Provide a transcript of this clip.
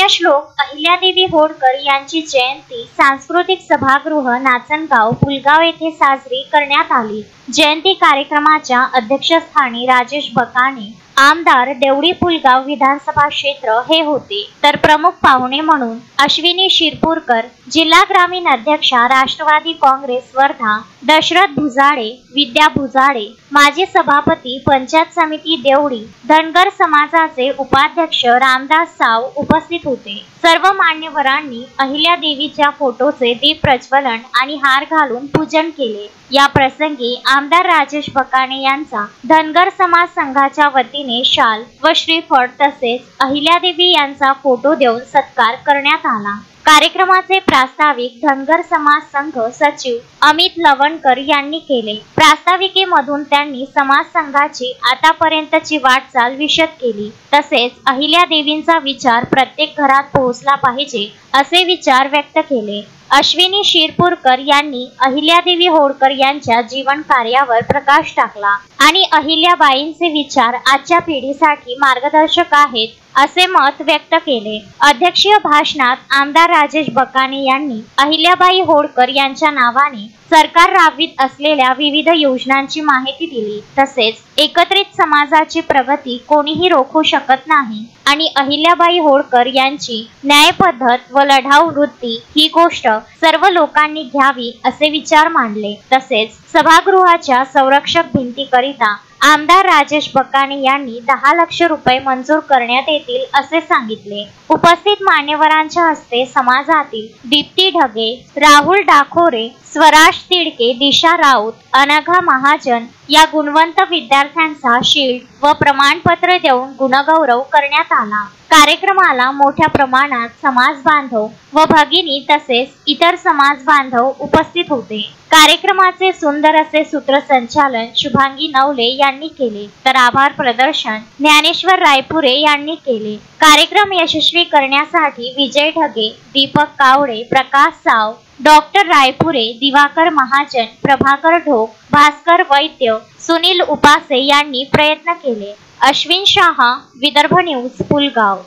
पुण्यश्लोक अहिल्यादेवी होळकर यांची जयंती सांस्कृतिक सभागृह नाचनगाव पुलगाव येथे साजरी करण्यात आली। जयंती कार्यक्रमाच्या अध्यक्षस्थानी राजेश बकाणे आमदार देवडी पुलगाव विधानसभा क्षेत्र हे होते, तर प्रमुख पाहुणे म्हणून अश्विनी शिरपूरकर, जिल्हा ग्रामीण अध्यक्षा राष्ट्रवादी काँग्रेस वर्धा दशरथ भुजाडे, विद्या भुजाडे, माजी सभापती पंचायत समिती देवडी, धनगर समाजाचे उपाध्यक्ष रामदास साव उपस्थित होते। सर्व मान्यवरांनी अहिल्यादेवीच्या फोटोचे दीप प्रज्वलन आणि हार घालून पूजन केले। या प्रसंगी आमदार राजेश बकाणे यांचा धनगर समाज संघाच्या वतीने शाल व श्रीफळ तसेच अहिल्यादेवी यांचा फोटो देऊन सत्कार करण्यात आला। कार्यक्रमाचे प्रास्ताविक धनगर समाज संघ सचिव अमित लवणकर यांनी केले। प्रास्ताविकेमधून त्यांनी समाज संघाची आतापर्यंतची वाटचाल विशद केली, तसेच अहिल्यादेवींचा विचार प्रत्येक घरात पोहोचला पाहिजे असे विचार व्यक्त केले। अश्विनी शिरपूरकर यांनी अहिल्यादेवी होळकर यांच्या जीवन कार्यावर प्रकाश टाकला आणि अहिल्याबाईंचे विचार आजच्या पिढीसाठी मार्गदर्शक आहेत असे मत व्यक्त केले। अध्यक्षीय भाषणात आमदार राजेश बकाणे यांनी अहिल्याबाई होळकर यांच्या नावाने सरकार राबवित असलेल्या विविध योजनांची माहिती दिली, तसेच एकत्रित समाजाची प्रगती कोणीही रोखू शकत नाही आणि अहिल्याबाई होळकर यांची न्यायपद्धत व लढाऊ वृत्ती ही गोष्ट सर्व लोकांनी घ्यावी असे विचार मांडले। तसेच सभागृहाच्या संरक्षक भिंतीकरिता आमदार राजेश बकाणे यांनी 10 लाख रुपये मंजूर करण्यात येतील असे सांगितले। उपस्थित मान्यवरांच्या हस्ते समाजातील दीप्ती ढगे, राहुल डाखोरे, स्वराज तिडके, दिशा राऊत, अनघा महाजन या गुणवंत विद्यार्थ्यांचा शील्ड व प्रमाणपत्र देऊन गुणगौरव करण्यात आला। कार्यक्रमाला मोठ्या प्रमाणात समाज बांधव व भगिनी तसेच इतर समाज बांधव उपस्थित होते। कार्यक्रमाचे सुंदर असे सूत्रसंचालन शुभांगी नवले यांनी केले, तर आभार प्रदर्शन ज्ञानेश्वर रायपुरे यांनी केले। कार्यक्रम यशस्वी करण्यासाठी विजय ढगे, दीपक कावडे, प्रकाश साव, डॉक्टर रायपुरे, दिवाकर महाजन, प्रभाकर ढोक, भास्कर वैद्य, सुनील उपासे यांनी प्रयत्न केले। अश्विन शाह, विदर्भ न्यूज, पुलगाव।